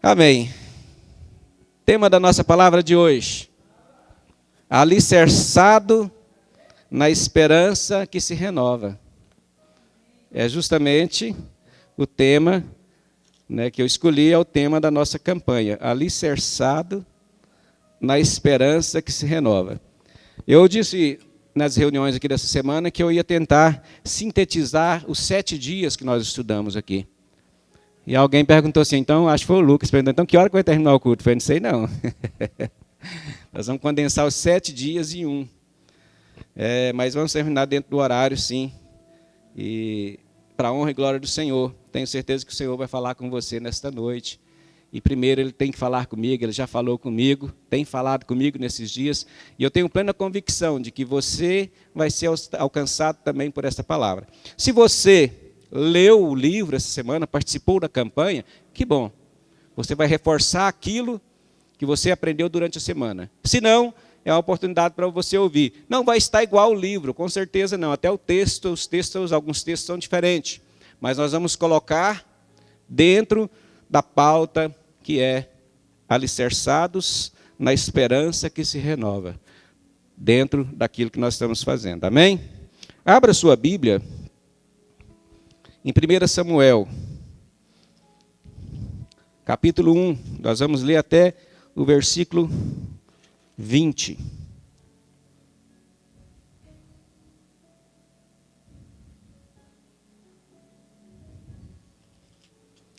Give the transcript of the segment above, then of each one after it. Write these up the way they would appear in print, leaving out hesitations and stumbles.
Amém. Tema da nossa palavra de hoje: alicerçado na esperança que se renova. É justamente o tema, que eu escolhi, é o tema da nossa campanha: alicerçado na esperança que se renova. Eu disse nas reuniões aqui dessa semana que eu ia tentar sintetizar os 7 dias que nós estudamos aqui. E alguém perguntou assim, então, acho que foi o Lucas, perguntou, então que hora que vai terminar o culto? Eu falei, não sei não. Nós vamos condensar os 7 dias em um. Mas vamos terminar dentro do horário, sim. E para a honra e glória do Senhor, tenho certeza que o Senhor vai falar com você nesta noite. E primeiro Ele tem que falar comigo, Ele já falou comigo, tem falado comigo nesses dias. E eu tenho plena convicção de que você vai ser alcançado também por esta palavra. Se você leu o livro essa semana, participou da campanha, que bom. Você vai reforçar aquilo que você aprendeu durante a semana. Se não, é uma oportunidade para você ouvir. Não vai estar igual o livro, com certeza não. Até alguns textos são diferentes. Mas nós vamos colocar dentro da pauta que é alicerçados na esperança que se renova. Dentro daquilo que nós estamos fazendo. Amém? Abra sua Bíblia em 1 Samuel, capítulo 1, nós vamos ler até o versículo 20.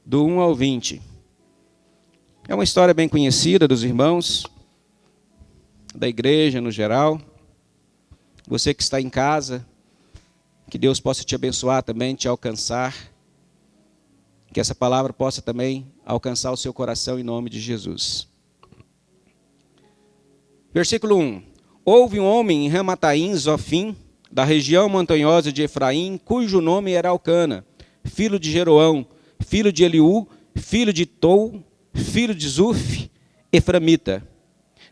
Do 1 ao 20. É uma história bem conhecida dos irmãos, da igreja no geral. Você que está em casa, que Deus possa te abençoar também, te alcançar. Que essa palavra possa também alcançar o seu coração em nome de Jesus. Versículo 1. Houve um homem em Ramataim, Zofim, da região montanhosa de Efraim, cujo nome era Elcana, filho de Jeroão, filho de Eliú, filho de Tou, filho de Zuf, eframita.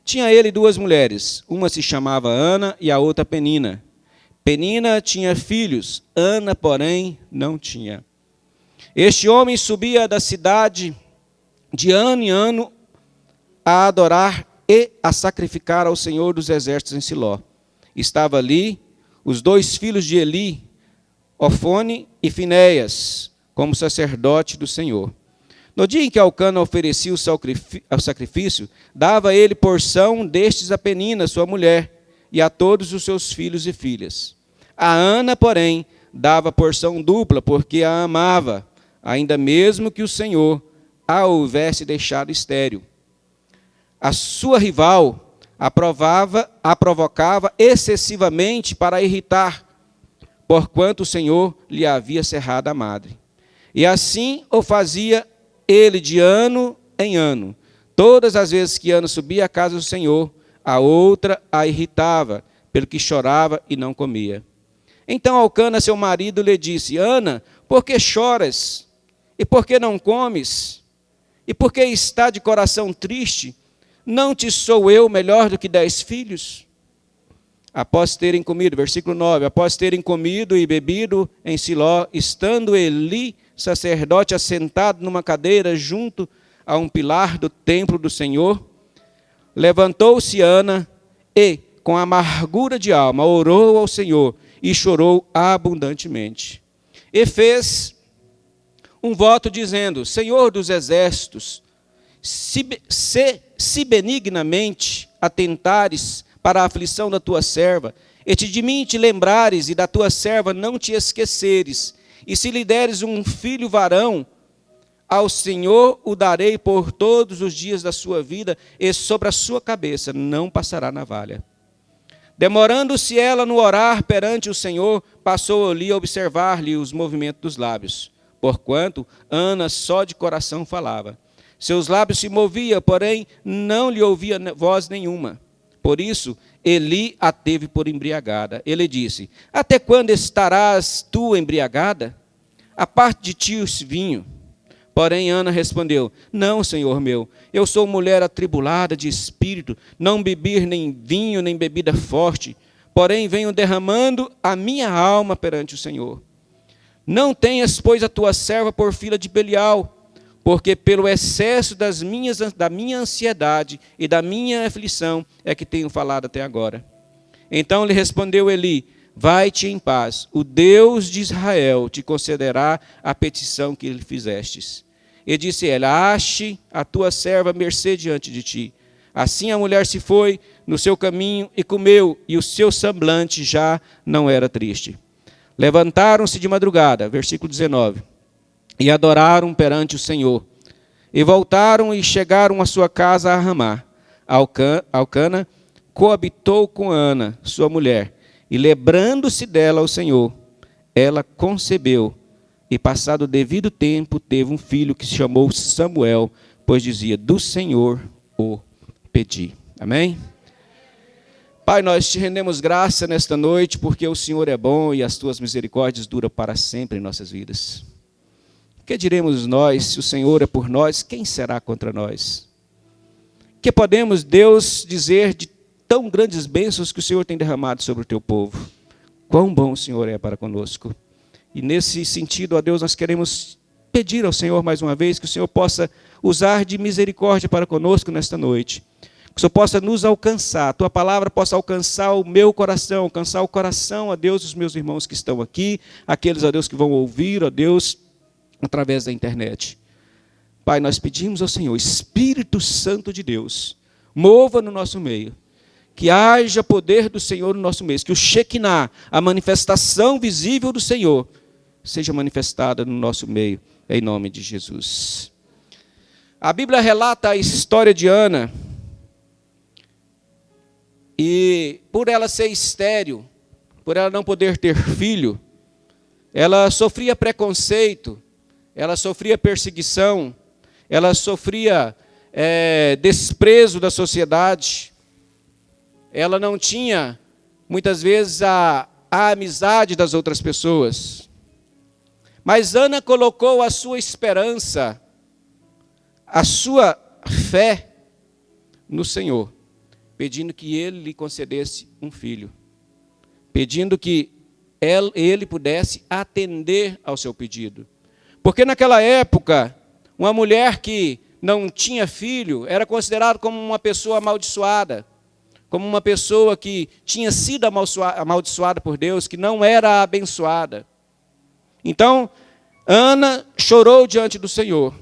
Tinha ele 2 mulheres, uma se chamava Ana e a outra Penina. Penina tinha filhos, Ana, porém, não tinha. Este homem subia da cidade de ano em ano a adorar e a sacrificar ao Senhor dos Exércitos em Siló. Estava ali os 2 filhos de Eli, Ofone e Finéias, como sacerdote do Senhor. No dia em que Elcana oferecia o sacrifício, dava ele porção destes a Penina, sua mulher, e a todos os seus filhos e filhas. A Ana, porém, dava porção dupla, porque a amava, ainda mesmo que o Senhor a houvesse deixado estéril. A sua rival a provocava excessivamente para irritar, porquanto o Senhor lhe havia cerrado a madre. E assim o fazia ele de ano em ano. Todas as vezes que Ana subia à casa do Senhor, a outra a irritava, pelo que chorava e não comia. Então Elcana, seu marido, lhe disse, Ana, por que choras? E por que não comes? E por que está de coração triste? Não te sou eu melhor do que 10 filhos? Após terem comido, versículo 9, após terem comido e bebido em Siló, estando Eli, sacerdote, assentado numa cadeira junto a um pilar do templo do Senhor, levantou-se Ana e, com amargura de alma, orou ao Senhor e chorou abundantemente. E fez um voto dizendo, Senhor dos exércitos, se benignamente atentares para a aflição da tua serva, e de mim te lembrares e da tua serva não te esqueceres, e se lhe deres um filho varão, ao Senhor o darei por todos os dias da sua vida, e sobre a sua cabeça não passará navalha. Demorando-se ela no orar perante o Senhor, passou ali a observar-lhe os movimentos dos lábios, porquanto Ana só de coração falava. Seus lábios se moviam, porém não lhe ouvia voz nenhuma. Por isso, Eli a teve por embriagada. Ele disse, até quando estarás tu embriagada? A parte de ti o vinho. Porém, Ana respondeu, não, Senhor meu, eu sou mulher atribulada de espírito, não bebi nem vinho, nem bebida forte, porém venho derramando a minha alma perante o Senhor. Não tenhas, pois, a tua serva por filha de Belial, porque pelo excesso da minha ansiedade e da minha aflição é que tenho falado até agora. Então lhe respondeu Eli: vai-te em paz, o Deus de Israel te concederá a petição que lhe fizestes. E disse ela: ache a tua serva mercê diante de ti. Assim a mulher se foi no seu caminho e comeu, e o seu semblante já não era triste. Levantaram-se de madrugada, versículo 19, e adoraram perante o Senhor. E voltaram e chegaram à sua casa a Ramá. Alcana coabitou com Ana, sua mulher, e lembrando-se dela ao Senhor, ela concebeu, e passado o devido tempo teve um filho que se chamou Samuel, pois dizia: do Senhor o pedi. Amém? Pai, nós te rendemos graça nesta noite, porque o Senhor é bom e as tuas misericórdias duram para sempre em nossas vidas. Que diremos nós, se o Senhor é por nós, quem será contra nós? Que podemos, Deus, dizer de tão grandes bênçãos que o Senhor tem derramado sobre o teu povo? Quão bom o Senhor é para conosco. E nesse sentido, ó Deus, nós queremos pedir ao Senhor mais uma vez que o Senhor possa usar de misericórdia para conosco nesta noite. Que o Senhor possa nos alcançar, a tua palavra possa alcançar o meu coração, alcançar o coração, ó Deus, dos meus irmãos que estão aqui, aqueles, ó Deus, que vão ouvir, ó Deus, através da internet. Pai, nós pedimos ao Senhor, Espírito Santo de Deus, mova no nosso meio, que haja poder do Senhor no nosso meio, que o Shekinah, a manifestação visível do Senhor, seja manifestada no nosso meio, em nome de Jesus. A Bíblia relata a história de Ana, e por ela ser estéril, por ela não poder ter filho, ela sofria preconceito, ela sofria perseguição, ela sofria desprezo da sociedade, ela não tinha, muitas vezes, a amizade das outras pessoas. Mas Ana colocou a sua esperança, a sua fé no Senhor, pedindo que Ele lhe concedesse um filho, pedindo que Ele pudesse atender ao seu pedido. Porque naquela época, uma mulher que não tinha filho era considerada como uma pessoa amaldiçoada, como uma pessoa que tinha sido amaldiçoada por Deus, que não era abençoada. Então, Ana chorou diante do Senhor.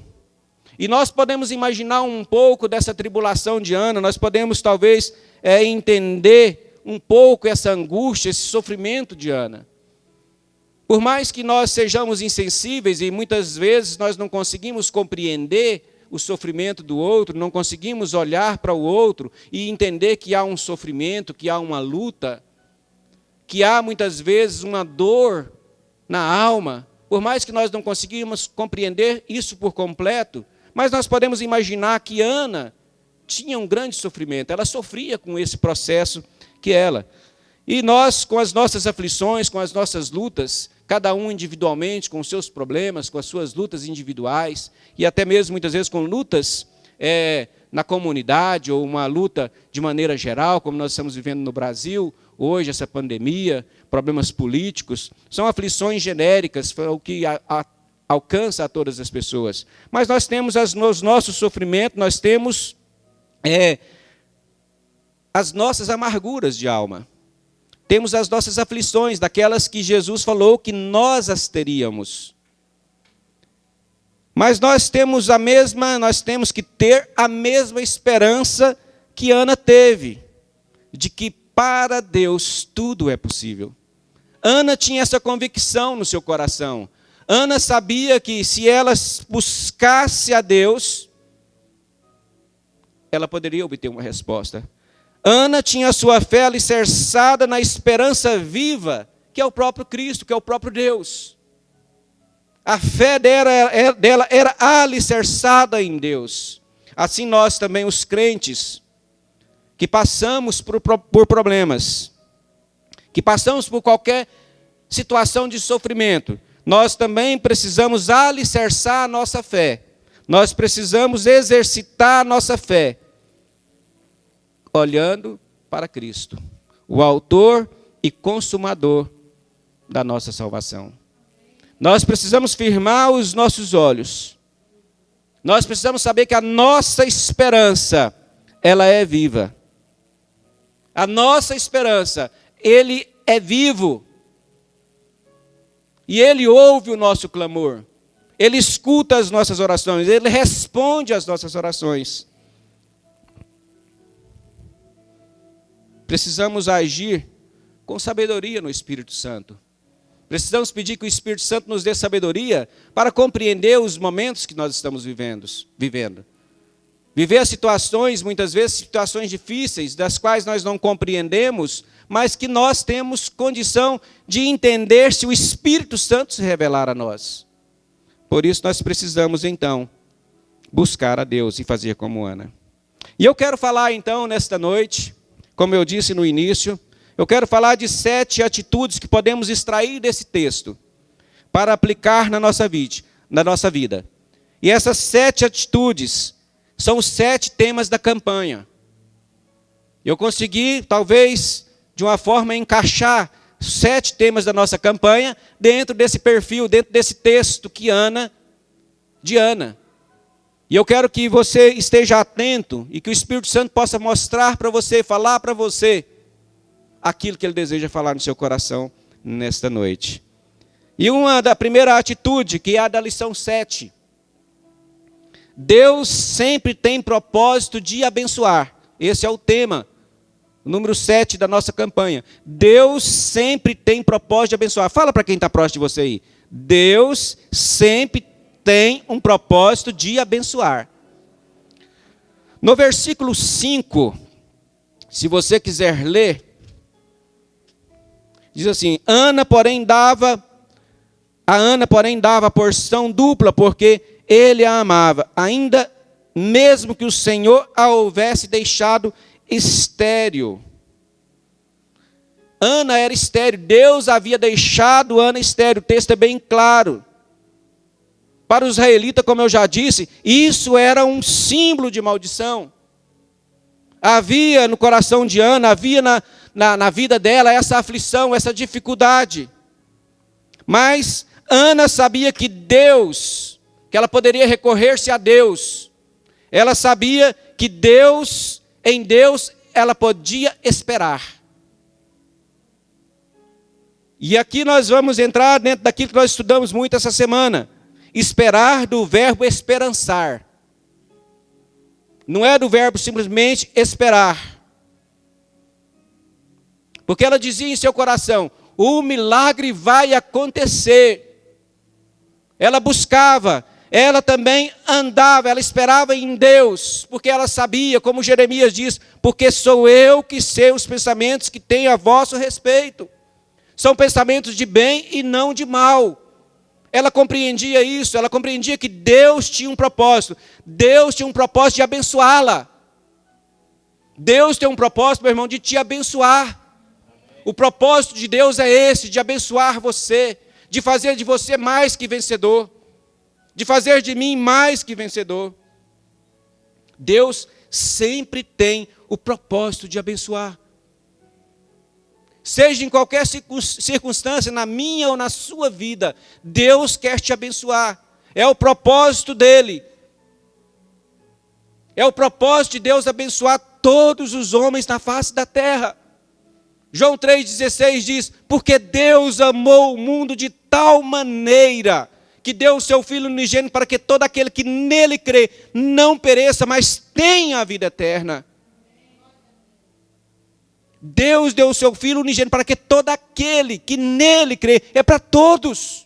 E nós podemos imaginar um pouco dessa tribulação de Ana, nós podemos talvez entender um pouco essa angústia, esse sofrimento de Ana. Por mais que nós sejamos insensíveis e muitas vezes nós não conseguimos compreender o sofrimento do outro, não conseguimos olhar para o outro e entender que há um sofrimento, que há uma luta, que há muitas vezes uma dor na alma, por mais que nós não conseguimos compreender isso por completo, mas nós podemos imaginar que Ana tinha um grande sofrimento, ela sofria com esse processo que ela. E nós, com as nossas aflições, com as nossas lutas, cada um individualmente, com os seus problemas, com as suas lutas individuais, e até mesmo, muitas vezes, com lutas na comunidade, ou uma luta de maneira geral, como nós estamos vivendo no Brasil, hoje, essa pandemia, problemas políticos, são aflições genéricas, o que alcança a todas as pessoas. Mas nós temos os nossos sofrimentos, nós temos as nossas amarguras de alma. Temos as nossas aflições, daquelas que Jesus falou que nós as teríamos. Mas nós temos que ter a mesma esperança que Ana teve, de que para Deus tudo é possível. Ana tinha essa convicção no seu coração. Ana sabia que se ela buscasse a Deus, ela poderia obter uma resposta. Ana tinha a sua fé alicerçada na esperança viva, que é o próprio Cristo, que é o próprio Deus. A fé dela era alicerçada em Deus. Assim nós também, os crentes, que passamos por problemas, que passamos por qualquer situação de sofrimento, nós também precisamos alicerçar a nossa fé. Nós precisamos exercitar a nossa fé, olhando para Cristo, o autor e consumador da nossa salvação. Nós precisamos firmar os nossos olhos Nós precisamos saber que a nossa esperança, ela é viva. A nossa esperança, Ele é vivo. E Ele ouve o nosso clamor. Ele escuta as nossas orações. Ele responde às nossas orações. Precisamos agir com sabedoria no Espírito Santo. Precisamos pedir que o Espírito Santo nos dê sabedoria para compreender os momentos que nós estamos vivendo. Viver as situações, muitas vezes situações difíceis, das quais nós não compreendemos, mas que nós temos condição de entender se o Espírito Santo se revelar a nós. Por isso nós precisamos, então, buscar a Deus e fazer como Ana. E eu quero falar, então, nesta noite, como eu disse no início, eu quero falar de 7 atitudes que podemos extrair desse texto para aplicar na nossa vida. E essas 7 atitudes são os 7 temas da campanha. Eu consegui, talvez, de uma forma, encaixar 7 temas da nossa campanha dentro desse perfil, dentro desse texto de Ana. E eu quero que você esteja atento e que o Espírito Santo possa mostrar para você, falar para você aquilo que Ele deseja falar no seu coração nesta noite. E da primeira atitude, que é a da lição 7. Deus sempre tem propósito de abençoar. Esse é o tema, o número 7 da nossa campanha. Deus sempre tem propósito de abençoar. Fala para quem está próximo de você aí. Deus sempre tem um propósito de abençoar. No versículo 5, se você quiser ler, diz assim: a Ana, porém, dava porção dupla, porque ele a amava, ainda mesmo que o Senhor a houvesse deixado estéril. Ana era estéril, Deus havia deixado Ana estéril, o texto é bem claro. Para os israelitas, como eu já disse, isso era um símbolo de maldição. Havia no coração de Ana, havia na vida dela essa aflição, essa dificuldade. Mas Ana sabia que Deus, que ela poderia recorrer-se a Deus. Ela sabia que em Deus, ela podia esperar. E aqui nós vamos entrar dentro daquilo que nós estudamos muito essa semana. Esperar, do verbo esperançar. Não é do verbo simplesmente esperar. Porque ela dizia em seu coração: o milagre vai acontecer. Ela buscava, ela também andava, ela esperava em Deus, porque ela sabia, como Jeremias diz: porque sou eu que sei os pensamentos que tenho a vosso respeito. São pensamentos de bem e não de mal. Ela compreendia isso, ela compreendia que Deus tinha um propósito. Deus tinha um propósito de abençoá-la. Deus tem um propósito, meu irmão, de te abençoar. O propósito de Deus é esse, de abençoar você, de fazer de você mais que vencedor, de fazer de mim mais que vencedor. Deus sempre tem o propósito de abençoar. Seja em qualquer circunstância, na minha ou na sua vida, Deus quer te abençoar. É o propósito dele. É o propósito de Deus abençoar todos os homens na face da terra. João 3,16 diz: porque Deus amou o mundo de tal maneira que deu o seu Filho unigênito para que todo aquele que nele crê não pereça, mas tenha a vida eterna. Deus deu o seu Filho unigênito para que todo aquele que nele crê, é para todos.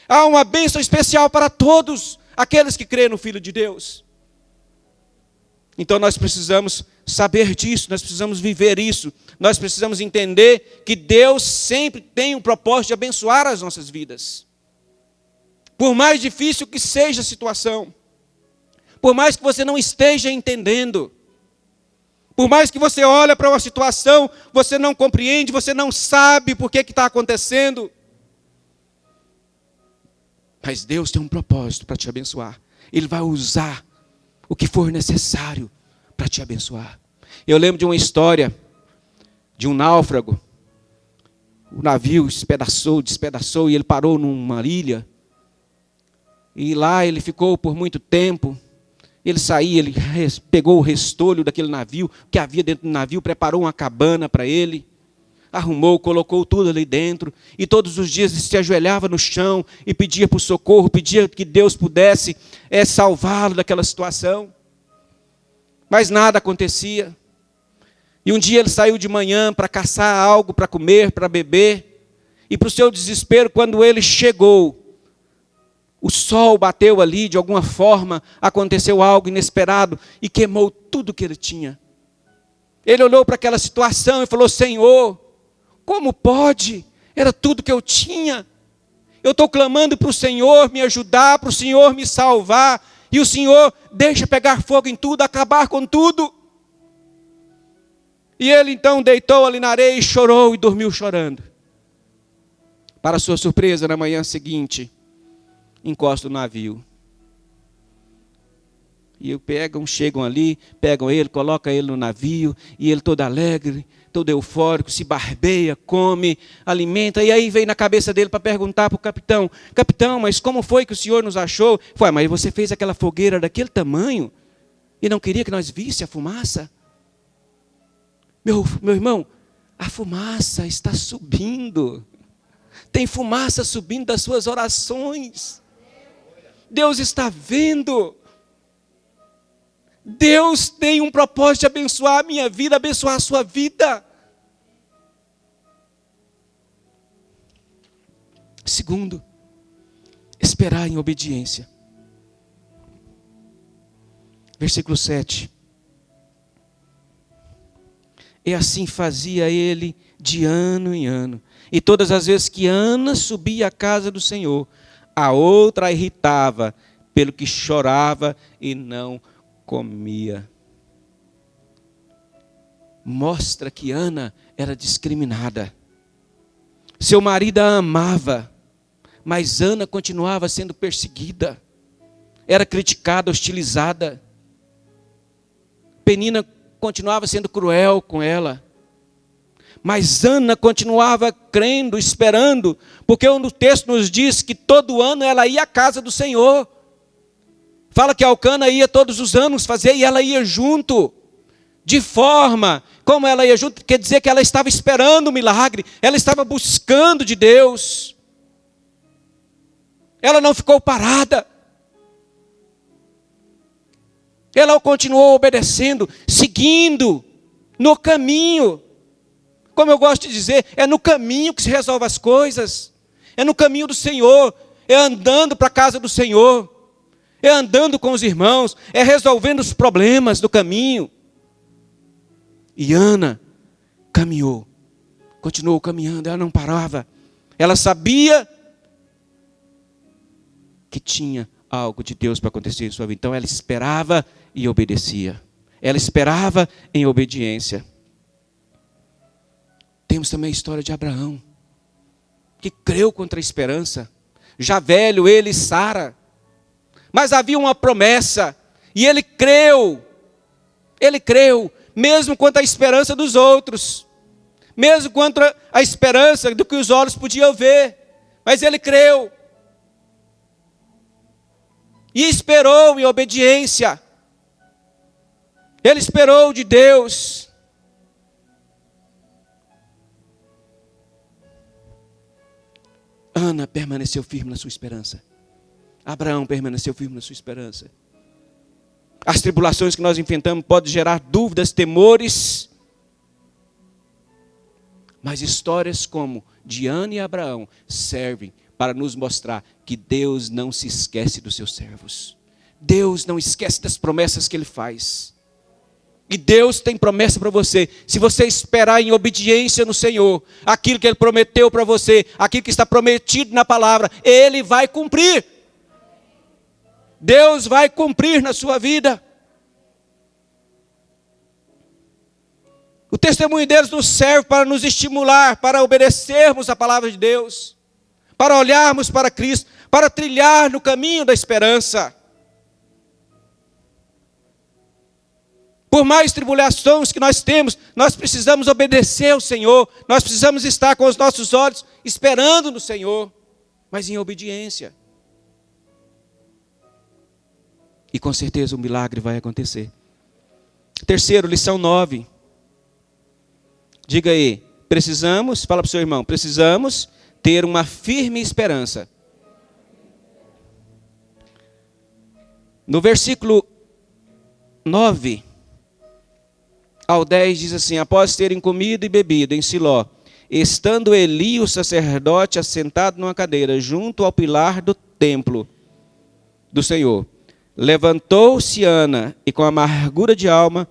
Há uma bênção especial para todos aqueles que creem no Filho de Deus. Então nós precisamos saber disso, nós precisamos viver isso. Nós precisamos entender que Deus sempre tem um propósito de abençoar as nossas vidas. Por mais difícil que seja a situação, por mais que você não esteja entendendo, por mais que você olhe para uma situação, você não compreende, você não sabe por que está acontecendo. Mas Deus tem um propósito para te abençoar. Ele vai usar o que for necessário para te abençoar. Eu lembro de uma história de um náufrago. O navio despedaçou e ele parou numa ilha. E lá ele ficou por muito tempo. Ele saía, ele pegou o restolho daquele navio, que havia dentro do navio, preparou uma cabana para ele, arrumou, colocou tudo ali dentro, e todos os dias ele se ajoelhava no chão e pedia por socorro, pedia que Deus pudesse salvá-lo daquela situação. Mas nada acontecia. E um dia ele saiu de manhã para caçar algo para comer, para beber, e para o seu desespero, quando ele chegou, o sol bateu ali, de alguma forma, aconteceu algo inesperado e queimou tudo que ele tinha. Ele olhou para aquela situação e falou: Senhor, como pode? Era tudo que eu tinha. Eu estou clamando para o Senhor me ajudar, para o Senhor me salvar, e o Senhor deixa pegar fogo em tudo, acabar com tudo. E ele então deitou ali na areia e chorou e dormiu chorando. Para sua surpresa, na manhã seguinte, encosta o navio. E chegam ali, pegam ele, colocam ele no navio, e ele todo alegre, todo eufórico, se barbeia, come, alimenta, e aí vem na cabeça dele para perguntar para o capitão: Capitão, mas como foi que o senhor nos achou? Foi, mas você fez aquela fogueira daquele tamanho e não queria que nós visse a fumaça? Meu irmão, a fumaça está subindo. Tem fumaça subindo das suas orações. Deus está vendo. Deus tem um propósito de abençoar a minha vida, abençoar a sua vida. Segundo, esperar em obediência. Versículo 7. E assim fazia ele de ano em ano. E todas as vezes que Ana subia à casa do Senhor, a outra a irritava, pelo que chorava e não comia. Mostra que Ana era discriminada. Seu marido a amava, mas Ana continuava sendo perseguida. Era criticada, hostilizada. Penina continuava sendo cruel com ela. Mas Ana continuava crendo, esperando, porque o texto nos diz que todo ano ela ia à casa do Senhor. Fala que Elcana ia todos os anos fazer e ela ia junto. De forma, como ela ia junto, quer dizer que ela estava esperando o milagre, ela estava buscando de Deus. Ela não ficou parada. Ela continuou obedecendo, seguindo no caminho. Como eu gosto de dizer, é no caminho que se resolve as coisas. É no caminho do Senhor, é andando para a casa do Senhor, é andando com os irmãos, é resolvendo os problemas do caminho. E Ana caminhou, continuou caminhando, ela não parava. Ela sabia que tinha algo de Deus para acontecer em sua vida. Então ela esperava e obedecia. Ela esperava em obediência. Temos também a história de Abraão, que creu contra a esperança. Já velho, ele e Sara. Mas havia uma promessa, e ele creu. Ele creu, mesmo contra a esperança dos outros. Mesmo contra a esperança do que os olhos podiam ver. Mas ele creu. E esperou em obediência. Ele esperou de Deus. Ana permaneceu firme na sua esperança. Abraão permaneceu firme na sua esperança. As tribulações que nós enfrentamos podem gerar dúvidas, temores. Mas histórias como de Ana e Abraão servem para nos mostrar que Deus não se esquece dos seus servos. Deus não esquece das promessas que Ele faz. E Deus tem promessa para você. Se você esperar em obediência no Senhor, aquilo que Ele prometeu para você, aquilo que está prometido na palavra, Ele vai cumprir. Deus vai cumprir na sua vida. O testemunho deles nos serve para nos estimular, para obedecermos a palavra de Deus, para olharmos para Cristo, para trilhar no caminho da esperança. Por mais tribulações que nós temos, nós precisamos obedecer ao Senhor, nós precisamos estar com os nossos olhos esperando no Senhor, mas em obediência. E com certeza o milagre vai acontecer. Terceiro, lição 9. Diga aí, fala para o seu irmão, precisamos ter uma firme esperança. No versículo 9 ao 10 diz assim: após terem comido e bebido em Siló, estando Eli, o sacerdote, assentado numa cadeira, junto ao pilar do templo do Senhor, levantou-se Ana e com amargura de alma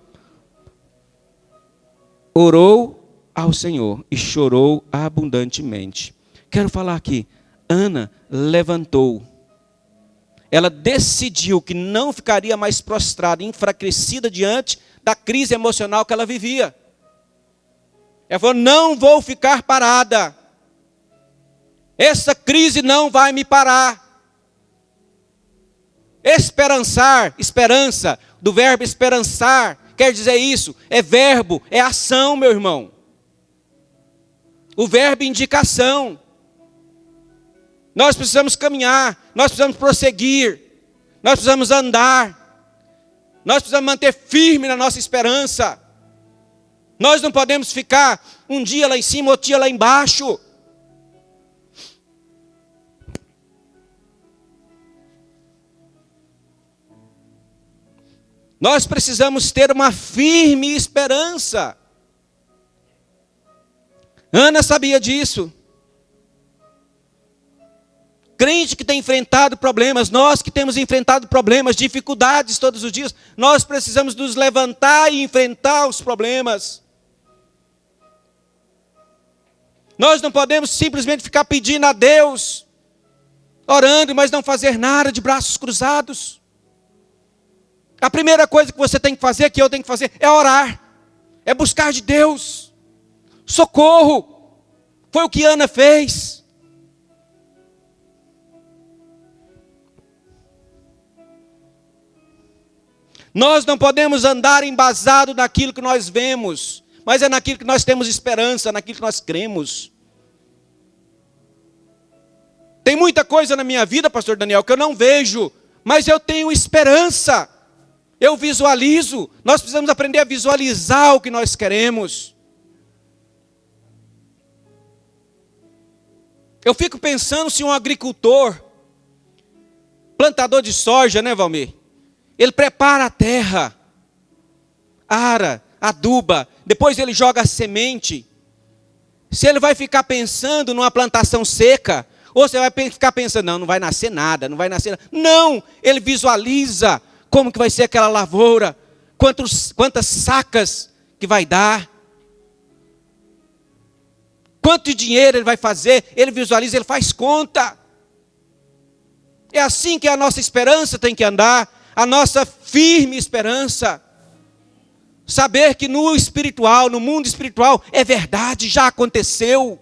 orou ao Senhor e chorou abundantemente. Quero falar aqui, Ana levantou. Ela decidiu que não ficaria mais prostrada, enfraquecida diante da crise emocional que ela vivia. Ela falou: não vou ficar parada. Essa crise não vai me parar. Esperançar, esperança, do verbo esperançar, quer dizer isso, é verbo, é ação, meu irmão. O verbo indicação. Nós precisamos caminhar, nós precisamos prosseguir, nós precisamos andar, nós precisamos manter firme na nossa esperança. Nós não podemos ficar um dia lá em cima, outro dia lá embaixo. Nós precisamos ter uma firme esperança. Ana sabia disso. Crente que tem enfrentado problemas, nós que temos enfrentado problemas, dificuldades todos os dias, nós precisamos nos levantar e enfrentar os problemas. Nós não podemos simplesmente ficar pedindo a Deus, orando, mas não fazer nada de braços cruzados. A primeira coisa que você tem que fazer, que eu tenho que fazer, é orar, é buscar de Deus socorro. Foi o que Ana fez. Nós não podemos andar embasado naquilo que nós vemos, mas é naquilo que nós temos esperança, naquilo que nós cremos. Tem muita coisa na minha vida, pastor Daniel, que eu não vejo, mas eu tenho esperança. Eu visualizo. Nós precisamos aprender a visualizar o que nós queremos. Eu fico pensando se um agricultor, plantador de soja, né, Valmir? Ele prepara a terra, ara, aduba, depois ele joga a semente. Se ele vai ficar pensando numa plantação seca, ou você vai ficar pensando, não vai nascer nada, não vai nascer nada. Não, ele visualiza como que vai ser aquela lavoura, quantas sacas que vai dar, quanto dinheiro ele vai fazer, ele visualiza, ele faz conta. É assim que a nossa esperança tem que andar, a nossa firme esperança. Saber que no espiritual, no mundo espiritual, é verdade, já aconteceu.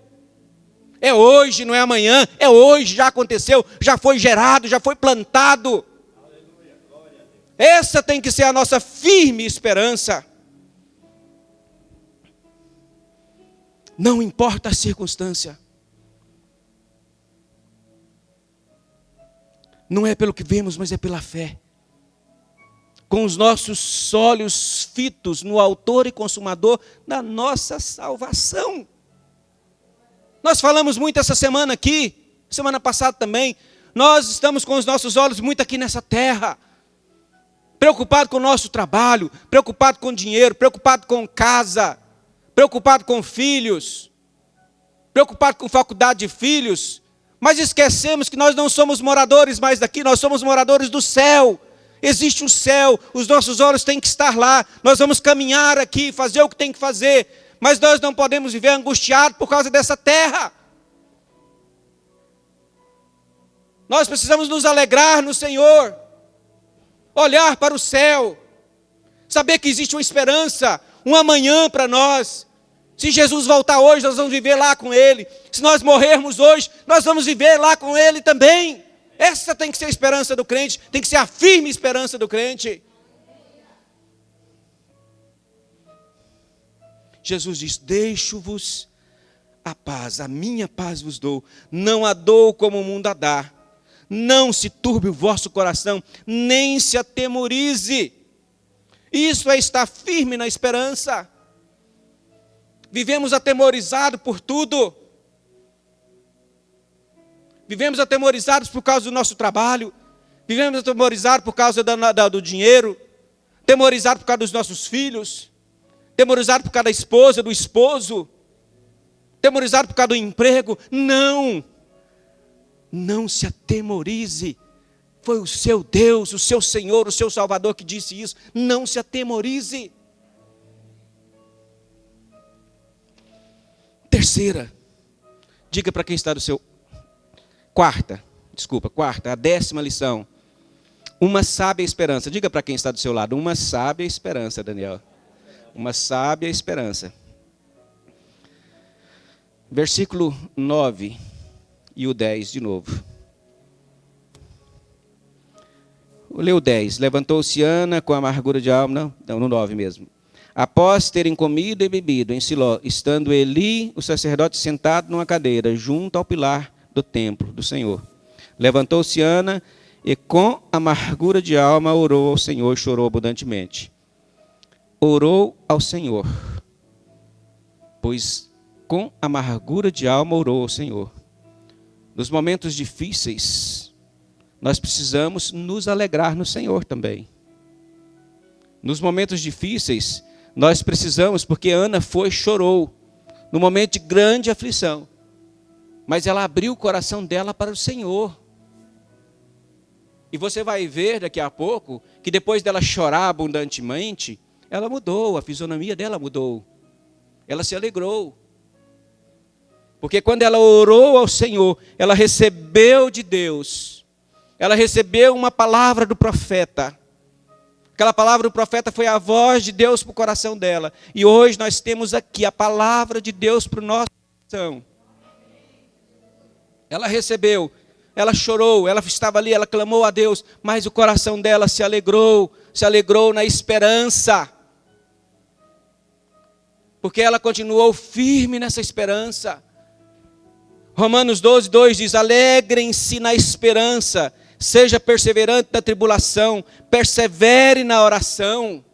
É hoje, não é amanhã, é hoje, já aconteceu, já foi gerado, já foi plantado. Essa tem que ser a nossa firme esperança. Não importa a circunstância. Não é pelo que vemos, mas é pela fé. Com os nossos olhos fitos no autor e consumador da nossa salvação. Nós falamos muito essa semana aqui, semana passada também. Nós estamos com os nossos olhos muito aqui nessa terra. Preocupado com o nosso trabalho, preocupado com dinheiro, preocupado com casa, preocupado com filhos, preocupado com faculdade de filhos. Mas esquecemos que nós não somos moradores mais daqui, nós somos moradores do céu. Existe um céu, os nossos olhos têm que estar lá. Nós vamos caminhar aqui, fazer o que tem que fazer. Mas nós não podemos viver angustiados por causa dessa terra. Nós precisamos nos alegrar no Senhor. Olhar para o céu. Saber que existe uma esperança, um amanhã para nós. Se Jesus voltar hoje, nós vamos viver lá com Ele. Se nós morrermos hoje, nós vamos viver lá com Ele também. Essa tem que ser a esperança do crente, tem que ser a firme esperança do crente. Jesus diz: deixo-vos a paz, a minha paz vos dou. Não a dou como o mundo a dá. Não se turbe o vosso coração, nem se atemorize. Isso é estar firme na esperança. Vivemos atemorizados por tudo. Vivemos atemorizados por causa do nosso trabalho. Vivemos atemorizados por causa do dinheiro. Atemorizados por causa dos nossos filhos. Atemorizados por causa da esposa, do esposo. Atemorizados por causa do emprego. Não. Não se atemorize. Foi o seu Deus, o seu Senhor, o seu Salvador que disse isso. Não se atemorize. Terceira. Diga para quem está do seu... Quarta, a 10ª lição. Uma sábia esperança. Diga para quem está do seu lado. Uma sábia esperança, Daniel. Uma sábia esperança. Versículo 9 e o 10 de novo. Leu o 10. Levantou-se Ana com amargura de alma. Não, no 9 mesmo. Após terem comido e bebido em Siló, estando Eli, o sacerdote, sentado numa cadeira, junto ao pilar do templo do Senhor. Levantou-se Ana e com amargura de alma orou ao Senhor e chorou abundantemente. Orou ao Senhor, pois com amargura de alma orou ao Senhor. Nos momentos difíceis, nós precisamos nos alegrar no Senhor também. Nos momentos difíceis, nós precisamos, porque Ana foi e chorou, no momento de grande aflição. Mas ela abriu o coração dela para o Senhor. E você vai ver daqui a pouco, que depois dela chorar abundantemente, ela mudou, a fisionomia dela mudou. Ela se alegrou. Porque quando ela orou ao Senhor, ela recebeu de Deus. Ela recebeu uma palavra do profeta. Aquela palavra do profeta foi a voz de Deus para o coração dela. E hoje nós temos aqui a palavra de Deus para o nosso coração. Ela recebeu, ela chorou, ela estava ali, ela clamou a Deus, mas o coração dela se alegrou na esperança. Porque ela continuou firme nessa esperança. Romanos 12, 2 diz, alegrem-se na esperança, seja perseverante na tribulação, persevere na oração.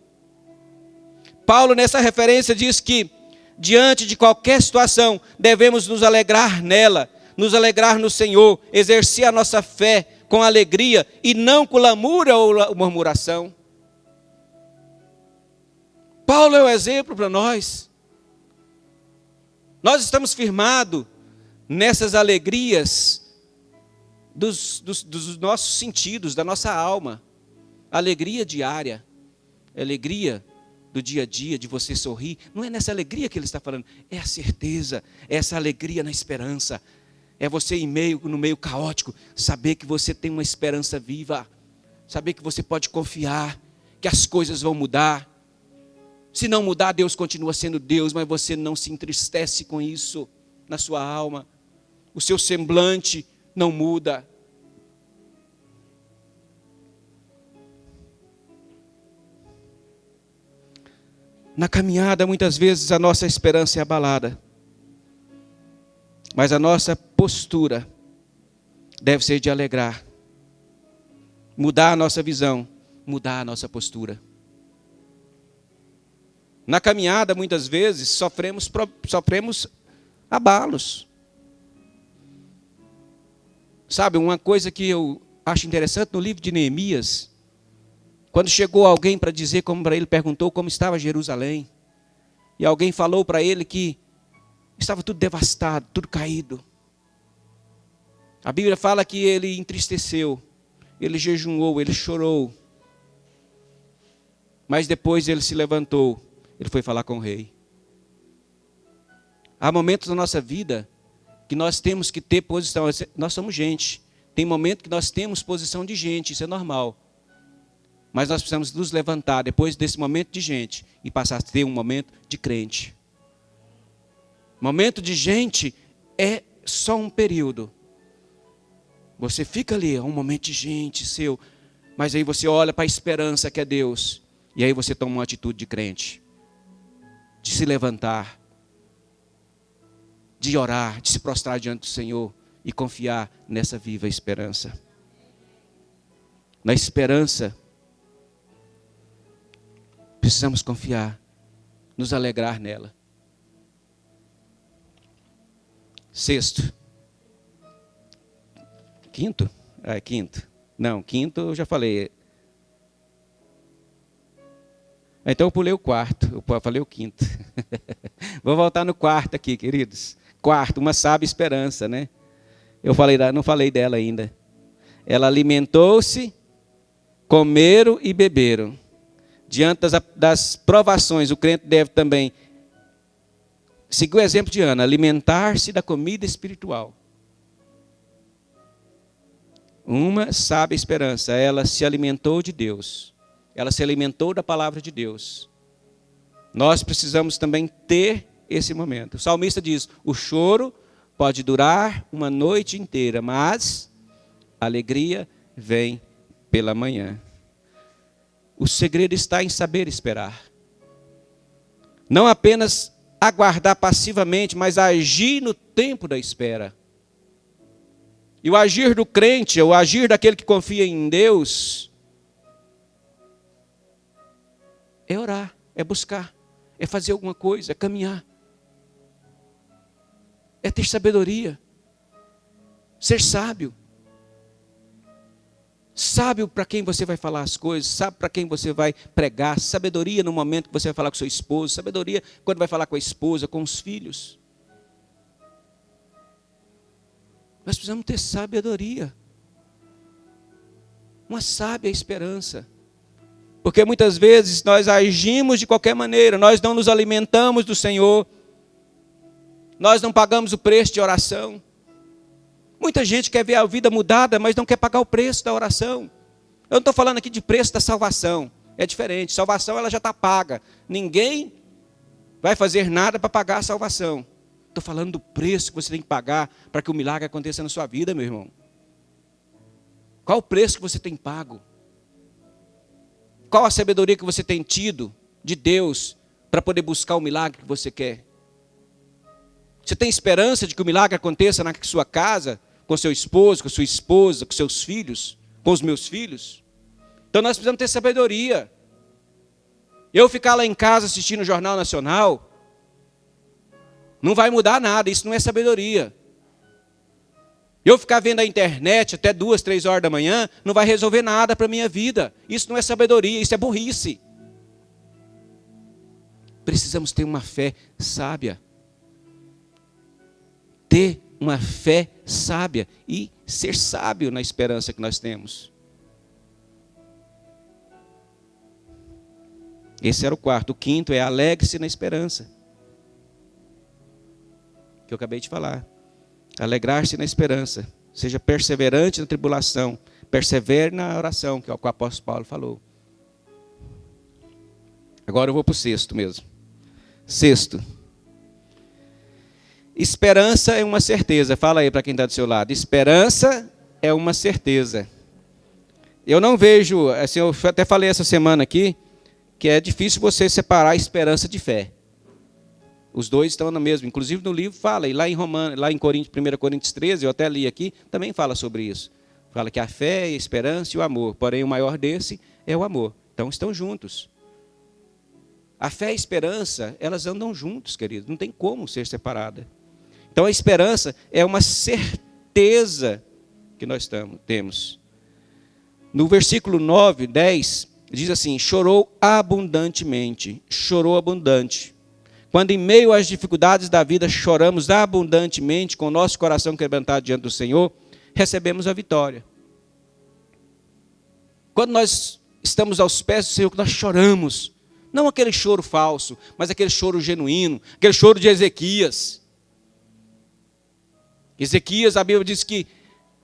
Paulo nessa referência diz que, diante de qualquer situação, devemos nos alegrar nela, nos alegrar no Senhor, exercer a nossa fé com alegria e não com lamúria ou murmuração. Paulo é o exemplo para nós. Nós estamos firmados nessas alegrias dos nossos sentidos, da nossa alma. Alegria diária, alegria do dia a dia, de você sorrir. Não é nessa alegria que ele está falando, é a certeza, é essa alegria na esperança. É você no meio caótico, saber que você tem uma esperança viva, saber que você pode confiar, que as coisas vão mudar. Se não mudar, Deus continua sendo Deus, mas você não se entristece com isso na sua alma. O seu semblante não muda. Na caminhada, muitas vezes, a nossa esperança é abalada. Mas a nossa postura deve ser de alegrar. Mudar a nossa visão, mudar a nossa postura. Na caminhada, muitas vezes, sofremos abalos. Sabe, uma coisa que eu acho interessante no livro de Neemias, quando chegou alguém para dizer, como para ele perguntou como estava Jerusalém, e alguém falou para ele que estava tudo devastado, tudo caído. A Bíblia fala que ele entristeceu, ele jejuou, ele chorou. Mas depois ele se levantou, ele foi falar com o rei. Há momentos na nossa vida que nós temos que ter posição. Nós somos gente. Tem momento que nós temos posição de gente, isso é normal. Mas nós precisamos nos levantar depois desse momento de gente e passar a ter um momento de crente. Momento de gente é só um período. Você fica ali, é um momento de gente seu, mas aí você olha para a esperança que é Deus, e aí você toma uma atitude de crente, de se levantar, de orar, de se prostrar diante do Senhor e confiar nessa viva esperança. na esperança, precisamos confiar, nos alegrar nela. Sexto. Quinto? Quinto. Não, quinto eu já falei. Então eu pulei o quarto, eu falei o quinto. Vou voltar no quarto aqui, queridos. Quarto, uma sábia esperança, né? Não falei dela ainda. Ela alimentou-se, comeram e beberam. Diante das provações, o crente deve também seguir o exemplo de Ana, alimentar-se da comida espiritual. Uma sábia esperança, ela se alimentou de Deus. Ela se alimentou da palavra de Deus. Nós precisamos também ter esse momento. O salmista diz, o choro pode durar uma noite inteira, mas a alegria vem pela manhã. O segredo está em saber esperar. Não apenas aguardar passivamente, mas agir no tempo da espera. E o agir do crente, o agir daquele que confia em Deus, é orar, é buscar, é fazer alguma coisa, é caminhar. É ter sabedoria, ser sábio. Sábio para quem você vai falar as coisas, sabe para quem você vai pregar, sabedoria no momento que você vai falar com seu esposo, sabedoria quando vai falar com a esposa, com os filhos. Nós precisamos ter sabedoria, uma sábia esperança. Porque muitas vezes nós agimos de qualquer maneira, nós não nos alimentamos do Senhor, nós não pagamos o preço de oração. Muita gente quer ver a vida mudada, mas não quer pagar o preço da oração. Eu não estou falando aqui de preço da salvação, é diferente. Salvação ela já está paga. Ninguém vai fazer nada para pagar a salvação. Estou falando do preço que você tem que pagar para que o milagre aconteça na sua vida, meu irmão. Qual o preço que você tem pago? Qual a sabedoria que você tem tido de Deus para poder buscar o milagre que você quer? Você tem esperança de que o milagre aconteça na sua casa, com seu esposo, com sua esposa, com seus filhos, com os meus filhos? Então nós precisamos ter sabedoria. Eu ficar lá em casa assistindo o Jornal Nacional, não vai mudar nada, isso não é sabedoria. Eu ficar vendo a internet até 2, 3 horas da manhã, não vai resolver nada para a minha vida. Isso não é sabedoria, isso é burrice. Precisamos ter uma fé sábia. Ter uma fé sábia e ser sábio na esperança que nós temos. Esse era o quarto. O quinto é alegre-se na esperança. Que eu acabei de falar. Alegrar-se na esperança. Seja perseverante na tribulação. Persevere na oração, que é o que o apóstolo Paulo falou. Agora eu vou para o sexto mesmo. Sexto. Esperança é uma certeza. Fala aí para quem está do seu lado. Esperança é uma certeza. Eu não vejo, assim, eu até falei essa semana aqui, que é difícil você separar esperança de fé. Os dois estão na mesma. Inclusive no livro fala, e lá em 1 Coríntios 13, eu até li aqui, também fala sobre isso. Fala que a fé, a esperança e o amor. Porém, o maior desse é o amor. Então estão juntos. A fé e a esperança, elas andam juntos, queridos. Não tem como ser separada. Então a esperança é uma certeza que nós temos. No versículo 9, 10, diz assim, chorou abundantemente. Chorou abundante. Quando em meio às dificuldades da vida choramos abundantemente, com o nosso coração quebrantado diante do Senhor, recebemos a vitória. Quando nós estamos aos pés do Senhor, que nós choramos, não aquele choro falso, mas aquele choro genuíno, aquele choro de Ezequias. Ezequias, a Bíblia diz que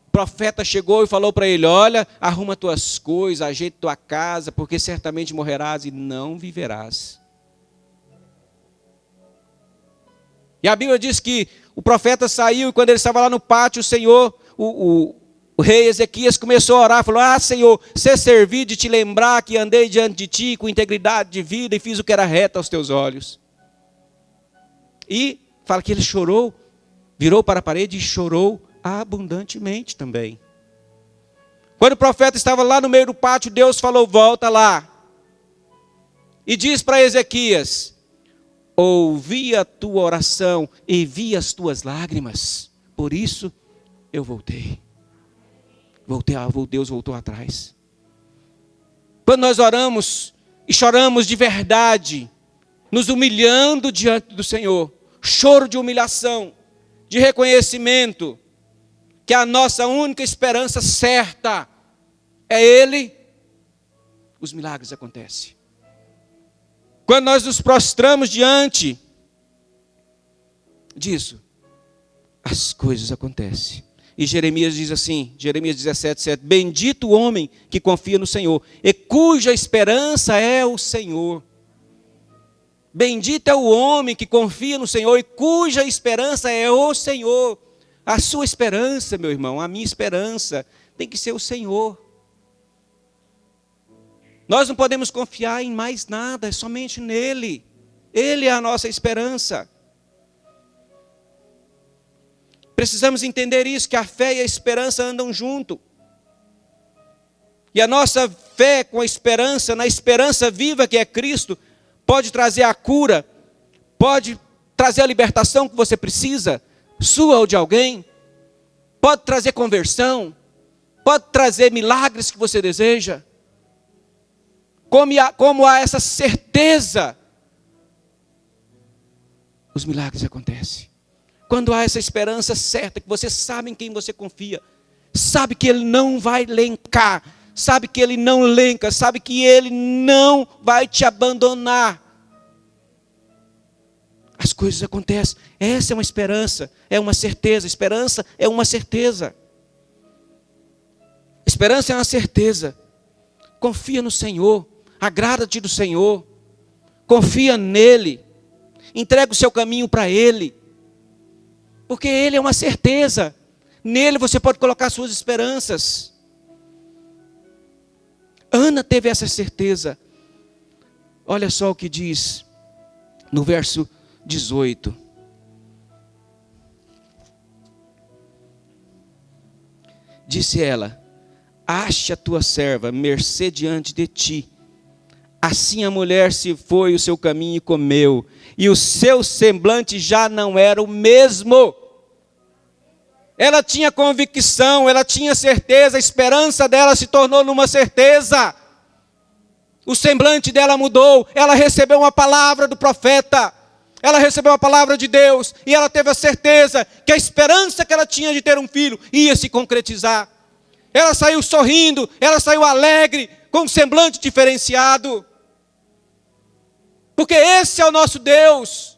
o profeta chegou e falou para ele, olha, arruma tuas coisas, ajeita tua casa, porque certamente morrerás e não viverás. E a Bíblia diz que o profeta saiu e quando ele estava lá no pátio, o Senhor, o rei Ezequias começou a orar, falou, Senhor, ser servido de te lembrar que andei diante de ti com integridade de vida e fiz o que era reto aos teus olhos. E fala que ele chorou, virou para a parede e chorou abundantemente também. Quando o profeta estava lá no meio do pátio, Deus falou: volta lá. E diz para Ezequias: ouvi a tua oração e vi as tuas lágrimas. Por isso eu voltei. Deus voltou atrás. Quando nós oramos e choramos de verdade, nos humilhando diante do Senhor, choro de humilhação, de reconhecimento, que a nossa única esperança certa é Ele, os milagres acontecem. Quando nós nos prostramos diante disso, as coisas acontecem. E Jeremias diz assim, Jeremias 17:7, bendito o homem que confia no Senhor, e cuja esperança é o Senhor. Bendito é o homem que confia no Senhor, e cuja esperança é o Senhor. A sua esperança, meu irmão, a minha esperança, tem que ser o Senhor. Nós não podemos confiar em mais nada, é somente nele. Ele é a nossa esperança. Precisamos entender isso, que a fé e a esperança andam junto. E a nossa fé com a esperança, na esperança viva que é Cristo, pode trazer a cura, pode trazer a libertação que você precisa, sua ou de alguém, pode trazer conversão, pode trazer milagres que você deseja. Como há essa certeza, os milagres acontecem. Quando há essa esperança certa, que você sabe em quem você confia, sabe que Ele não vai lencar, sabe que Ele não lenca, sabe que Ele não vai te abandonar. As coisas acontecem. Essa é uma esperança, é uma certeza. Esperança é uma certeza. Esperança é uma certeza. Confia no Senhor, agrada-te do Senhor, confia nele, entrega o seu caminho para Ele, porque Ele é uma certeza. Nele você pode colocar suas esperanças. Ana teve essa certeza. Olha só o que diz no verso 18. Disse ela: ache a tua serva mercê diante de ti. Assim a mulher se foi o seu caminho e comeu, e o seu semblante já não era o mesmo. Ela tinha convicção, ela tinha certeza, a esperança dela se tornou numa certeza. O semblante dela mudou, ela recebeu uma palavra do profeta, ela recebeu a palavra de Deus, e ela teve a certeza que a esperança que ela tinha de ter um filho ia se concretizar. Ela saiu sorrindo, ela saiu alegre, com um semblante diferenciado. Porque esse é o nosso Deus.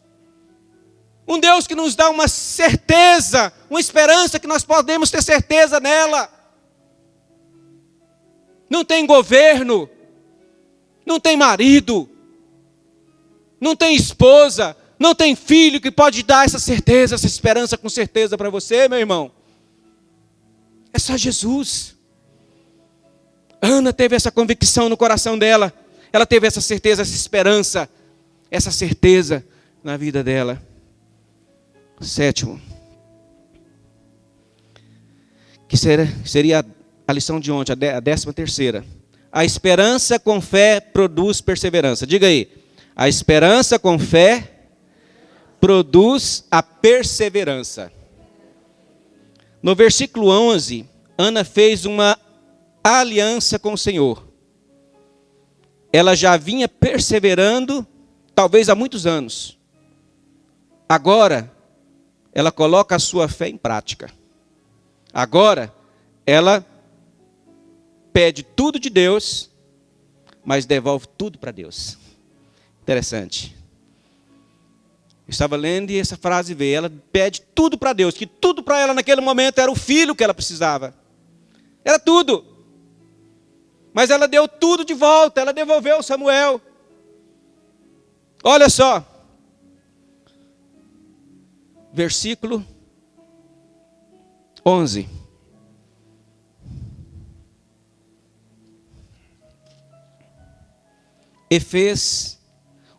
Um Deus que nos dá uma certeza, uma esperança que nós podemos ter certeza nela. Não tem governo, não tem marido, não tem esposa, não tem filho que pode dar essa certeza, essa esperança com certeza para você, meu irmão. É só Jesus. Ana teve essa convicção no coração dela. Ela teve essa certeza, essa certeza na vida dela. Sétimo, que seria a lição de ontem, a 13ª. A esperança com fé produz perseverança. Diga aí. A esperança com fé produz a perseverança. No versículo 11, Ana fez uma aliança com o Senhor. Ela já vinha perseverando, talvez há muitos anos. Agora, ela coloca a sua fé em prática. Agora, ela pede tudo de Deus, mas devolve tudo para Deus. Interessante. Eu estava lendo e essa frase veio. Ela pede tudo para Deus, que tudo para ela naquele momento era o filho que ela precisava. Era tudo. Mas ela deu tudo de volta, ela devolveu Samuel. Olha só. Versículo 11. E fez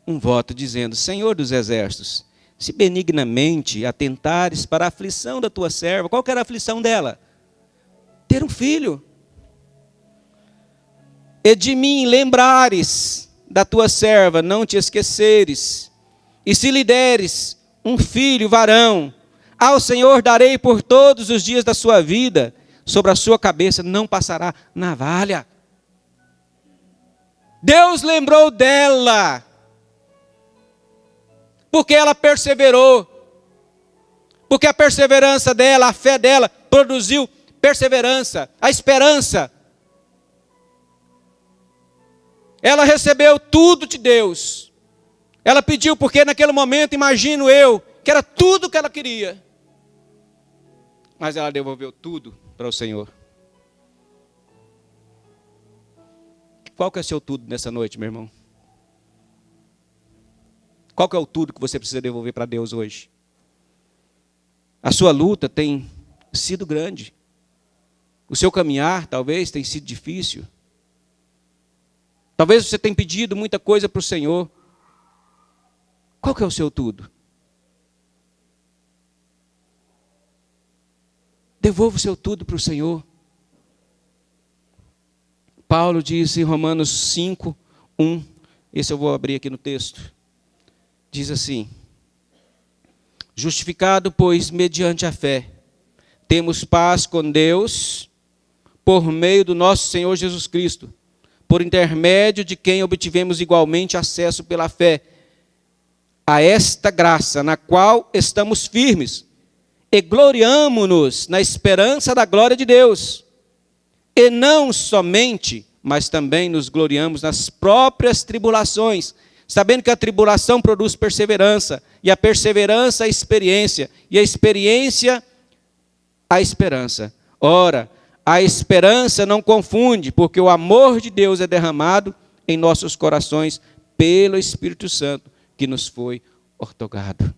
um voto dizendo: Senhor dos exércitos, se benignamente atentares para a aflição da tua serva. Qual que era a aflição dela? Ter um filho. e de mim lembrares da tua serva, não te esqueceres, e se lhe deres um filho varão, ao Senhor darei por todos os dias da sua vida, sobre a sua cabeça não passará navalha. Deus lembrou dela, porque ela perseverou, porque a perseverança dela, a fé dela, produziu perseverança, a esperança. Ela recebeu tudo de Deus. Ela pediu, porque naquele momento, imagino eu, que era tudo que ela queria. Mas ela devolveu tudo para o Senhor. Qual que é o seu tudo nessa noite, meu irmão? Qual que é o tudo que você precisa devolver para Deus hoje? A sua luta tem sido grande. O seu caminhar, talvez, tem sido difícil. Talvez você tenha pedido muita coisa para o Senhor. Qual que é o seu tudo? Devolva o seu tudo para o Senhor. Paulo diz em Romanos 5, 1. Esse eu vou abrir aqui no texto. Diz assim: justificado, pois, mediante a fé, temos paz com Deus, por meio do nosso Senhor Jesus Cristo, por intermédio de quem obtivemos igualmente acesso pela fé a esta graça, na qual estamos firmes, e gloriamo-nos na esperança da glória de Deus. E não somente, mas também nos gloriamos nas próprias tribulações, sabendo que a tribulação produz perseverança, e a perseverança a experiência, e a experiência a esperança. Ora, a esperança não confunde, porque o amor de Deus é derramado em nossos corações pelo Espírito Santo que nos foi outorgado.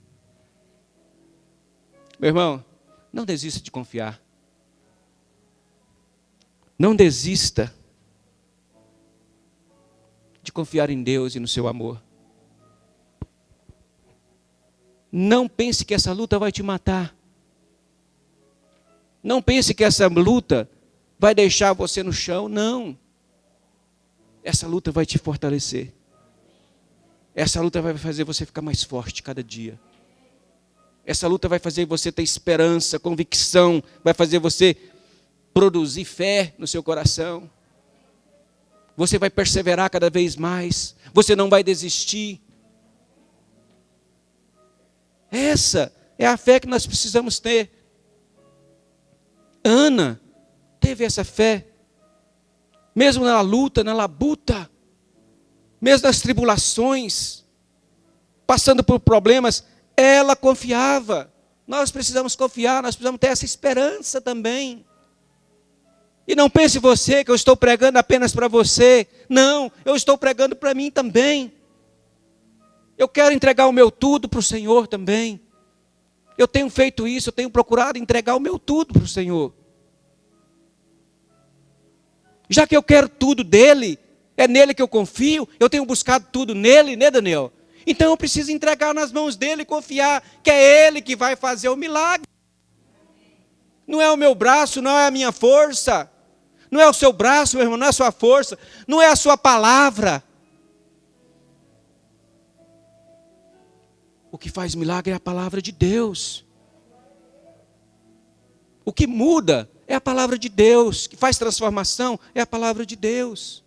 Meu irmão, não desista de confiar. Não desista de confiar em Deus e no seu amor. Não pense que essa luta vai te matar. Não pense que essa luta vai deixar você no chão, não. Essa luta vai te fortalecer. Essa luta vai fazer você ficar mais forte cada dia. Essa luta vai fazer você ter esperança, convicção, vai fazer você produzir fé no seu coração. Você vai perseverar cada vez mais. Você não vai desistir. Essa é a fé que nós precisamos ter. Ana teve essa fé. Mesmo na luta, na labuta, mesmo nas tribulações, passando por problemas, ela confiava. Nós precisamos confiar, nós precisamos ter essa esperança também. E não pense você que eu estou pregando apenas para você. Não, eu estou pregando para mim também. Eu quero entregar o meu tudo para o Senhor também. Eu tenho feito isso, eu tenho procurado entregar o meu tudo para o Senhor. Já que eu quero tudo dele, é nele que eu confio, eu tenho buscado tudo nele, né, Daniel? Então eu preciso entregar nas mãos dele e confiar que é ele que vai fazer o milagre. Não é o meu braço, não é a minha força. Não é o seu braço, meu irmão, não é a sua força. Não é a sua palavra. O que faz milagre é a palavra de Deus. O que muda é a palavra de Deus. O que faz transformação é a palavra de Deus.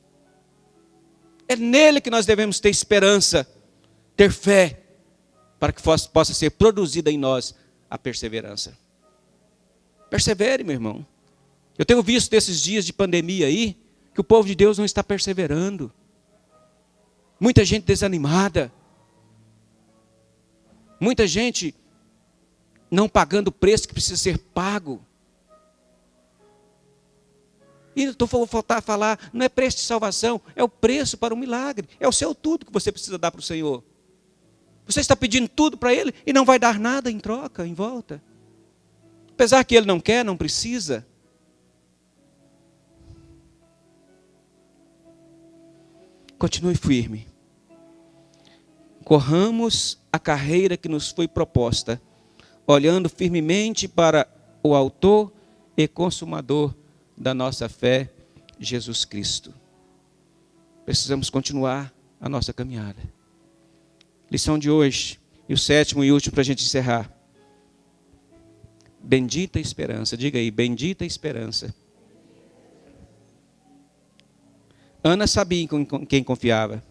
É nele que nós devemos ter esperança, ter fé, para que possa ser produzida em nós a perseverança. Persevere, meu irmão. Eu tenho visto nesses dias de pandemia aí, que o povo de Deus não está perseverando. Muita gente desanimada. Muita gente não pagando o preço que precisa ser pago. E vou voltar a falar, não é preço de salvação, é o preço para o milagre. É o seu tudo que você precisa dar para o Senhor. Você está pedindo tudo para Ele e não vai dar nada em troca, em volta. Apesar que Ele não quer, não precisa. Continue firme. Corramos a carreira que nos foi proposta, olhando firmemente para o autor e consumador da nossa fé, Jesus Cristo. precisamos continuar a nossa caminhada. Lição de hoje, e o sétimo e último para a gente encerrar. Bendita esperança, diga aí, bendita esperança. Ana sabia em quem confiava.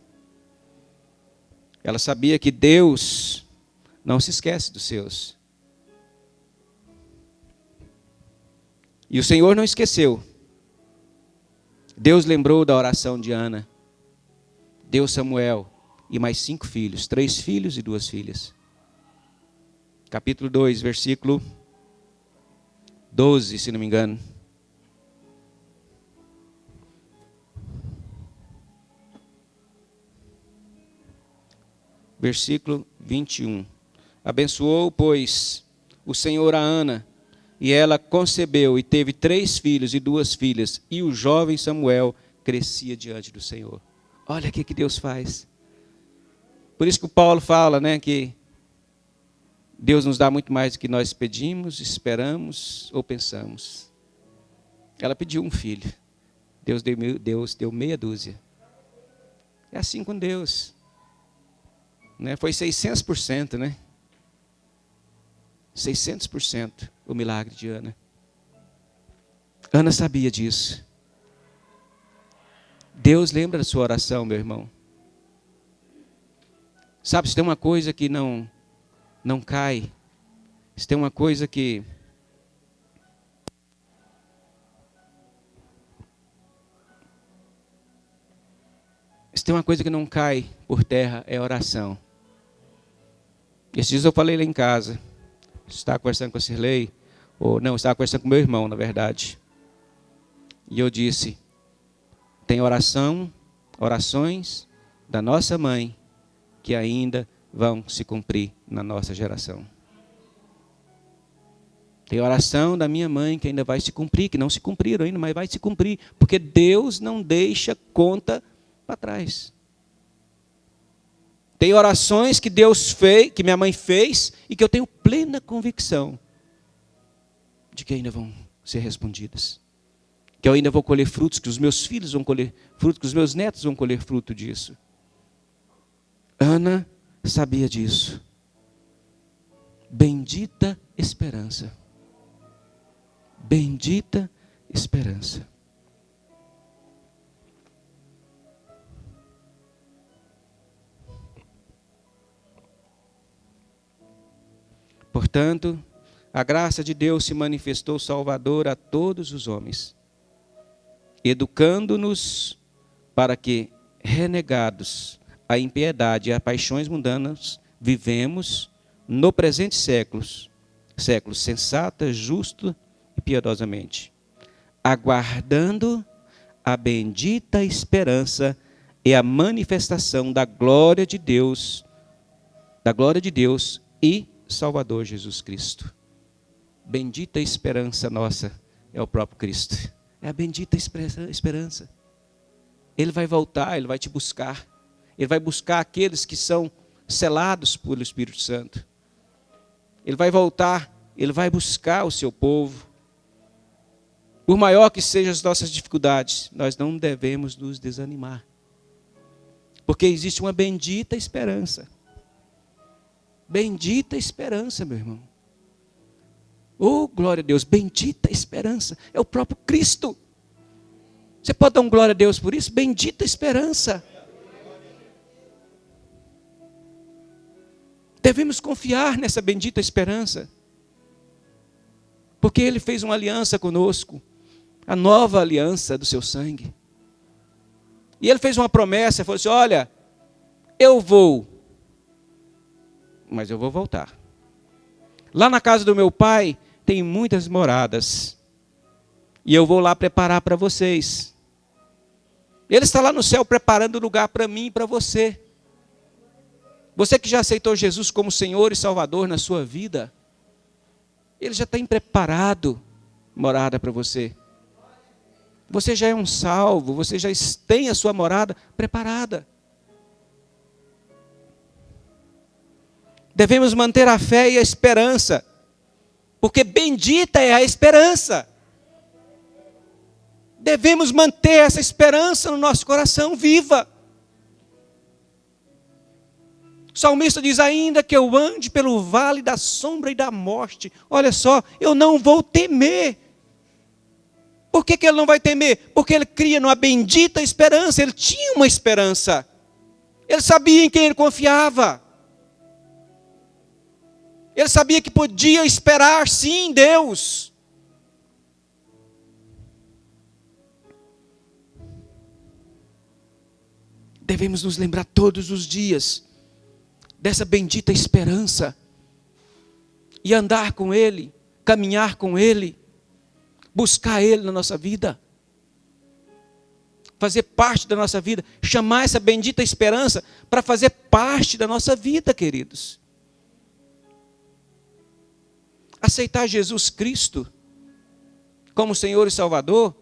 Ela sabia que Deus não se esquece dos seus. E o Senhor não esqueceu. Deus lembrou da oração de Ana. Deu Samuel e mais 5 filhos, 3 filhos e 2 filhas. Capítulo 2, versículo 12, se não me engano. Versículo 21. Abençoou, pois, o Senhor a Ana, e ela concebeu e teve 3 filhos e 2 filhas, e o jovem Samuel crescia diante do Senhor. Olha o que Deus faz. Por isso que o Paulo fala, né, que Deus nos dá muito mais do que nós pedimos, esperamos ou pensamos. Ela pediu um filho. Deus deu meia dúzia. É assim com Deus. Né? Foi 600%, né? 600% o milagre de Ana. Ana sabia disso. Deus lembra da sua oração, meu irmão. Sabe, se tem uma coisa que não cai, se tem uma coisa que não cai por terra, é oração. Esses dias eu falei lá em casa, estava conversando com a Cirlei, estava conversando com meu irmão, na verdade. E eu disse, tem orações da nossa mãe, que ainda vão se cumprir na nossa geração. Tem oração da minha mãe que ainda vai se cumprir, que não se cumpriram ainda, mas vai se cumprir, porque Deus não deixa conta para trás. Tem orações que Deus fez, que minha mãe fez, e que eu tenho plena convicção de que ainda vão ser respondidas. Que eu ainda vou colher frutos, que os meus filhos vão colher frutos, que os meus netos vão colher fruto disso. Ana sabia disso. Bendita esperança. Bendita esperança. Portanto, a graça de Deus se manifestou salvadora a todos os homens, educando-nos para que, renegados a impiedade e as paixões mundanas, vivemos no presente século sensata, justo e piedosamente, aguardando a bendita esperança e a manifestação da glória de Deus e Salvador Jesus Cristo. Bendita esperança nossa é o próprio Cristo. É a bendita esperança. Ele vai voltar, Ele vai te buscar. Ele vai buscar aqueles que são selados pelo Espírito Santo. Ele vai voltar, Ele vai buscar o seu povo. Por maior que sejam as nossas dificuldades, nós não devemos nos desanimar. Porque existe uma bendita esperança. Bendita esperança, meu irmão. Oh, glória a Deus, bendita esperança. É o próprio Cristo. Você pode dar um glória a Deus por isso? Bendita esperança. Devemos confiar nessa bendita esperança. Porque Ele fez uma aliança conosco. A nova aliança do seu sangue. E Ele fez uma promessa, falou assim, olha, eu vou, mas eu vou voltar. Lá na casa do meu pai tem muitas moradas. E eu vou lá preparar para vocês. Ele está lá no céu preparando lugar para mim e para você. Você que já aceitou Jesus como Senhor e Salvador na sua vida, Ele já tem preparado morada para você. Você já é um salvo, você já tem a sua morada preparada. Devemos manter a fé e a esperança, porque bendita é a esperança. devemos manter essa esperança no nosso coração viva. O salmista diz: ainda que eu ande pelo vale da sombra e da morte, olha só, eu não vou temer. Por que ele não vai temer? Porque ele cria numa bendita esperança, ele tinha uma esperança. Ele sabia em quem ele confiava. Ele sabia que podia esperar sim em Deus. Devemos nos lembrar todos os dias dessa bendita esperança e andar com Ele, caminhar com Ele, buscar Ele na nossa vida, fazer parte da nossa vida, chamar essa bendita esperança para fazer parte da nossa vida, queridos. Aceitar Jesus Cristo como Senhor e Salvador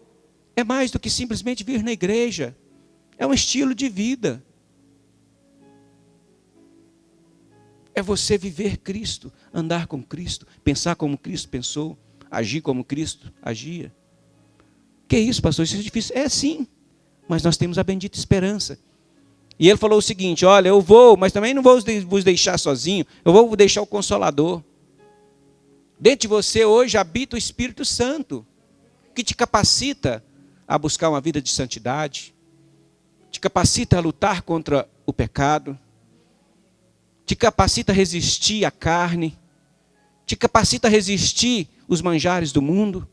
é mais do que simplesmente vir na igreja, é um estilo de vida. É você viver Cristo, andar com Cristo, pensar como Cristo pensou, agir como Cristo agia. Que isso, pastor? Isso é difícil. É sim, mas nós temos a bendita esperança. E ele falou o seguinte: olha, eu vou, mas também não vou vos deixar sozinho, eu vou deixar o Consolador. Dentro de você hoje habita o Espírito Santo, que te capacita a buscar uma vida de santidade, te capacita a lutar contra o pecado, te capacita a resistir à carne, te capacita a resistir os manjares do mundo.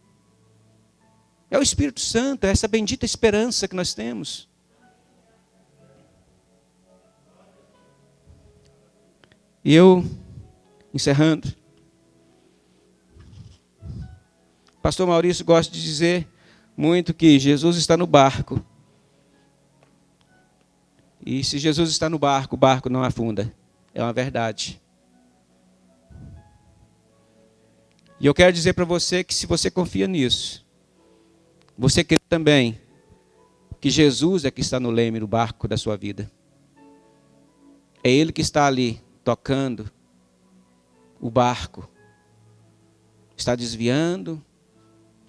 É o Espírito Santo, é essa bendita esperança que nós temos. E eu, encerrando, pastor Maurício gosta de dizer muito que Jesus está no barco. E se Jesus está no barco, o barco não afunda. É uma verdade. E eu quero dizer para você que se você confia nisso, você crê também que Jesus é que está no leme do barco da sua vida. É Ele que está ali tocando o barco. Está desviando.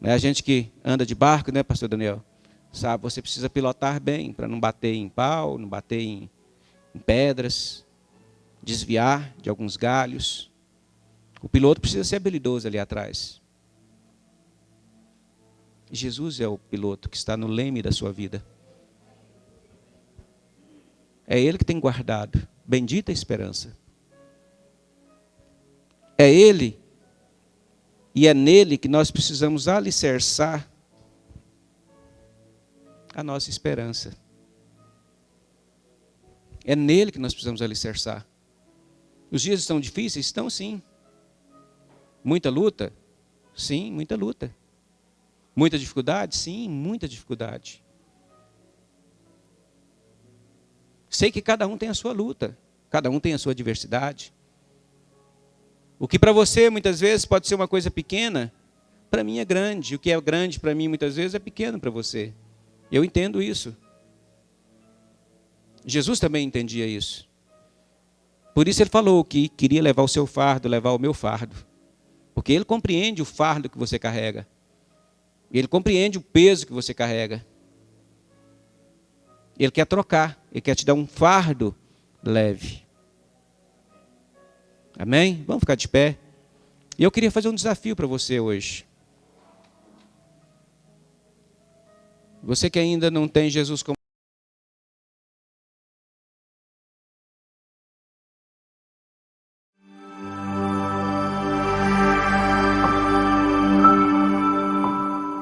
A gente que anda de barco, né, pastor Daniel? Sabe, você precisa pilotar bem para não bater em pau, não bater em pedras, desviar de alguns galhos. O piloto precisa ser habilidoso ali atrás. Jesus é o piloto que está no leme da sua vida. É Ele que tem guardado bendita esperança. É Ele e é nele que nós precisamos alicerçar a nossa esperança. É nele que nós precisamos alicerçar. Os dias estão difíceis? Estão sim. Muita luta? Sim, muita luta. Muita dificuldade? Sim, muita dificuldade. Sei que cada um tem a sua luta, cada um tem a sua adversidade. O que para você muitas vezes pode ser uma coisa pequena, para mim é grande. O que é grande para mim muitas vezes é pequeno para você. Eu entendo isso. Jesus também entendia isso. Por isso ele falou que queria levar o seu fardo, levar o meu fardo. Porque ele compreende o fardo que você carrega. Ele compreende o peso que você carrega. Ele quer trocar, ele quer te dar um fardo leve. Amém? Vamos ficar de pé. E eu queria fazer um desafio para você hoje. Você que ainda não tem Jesus como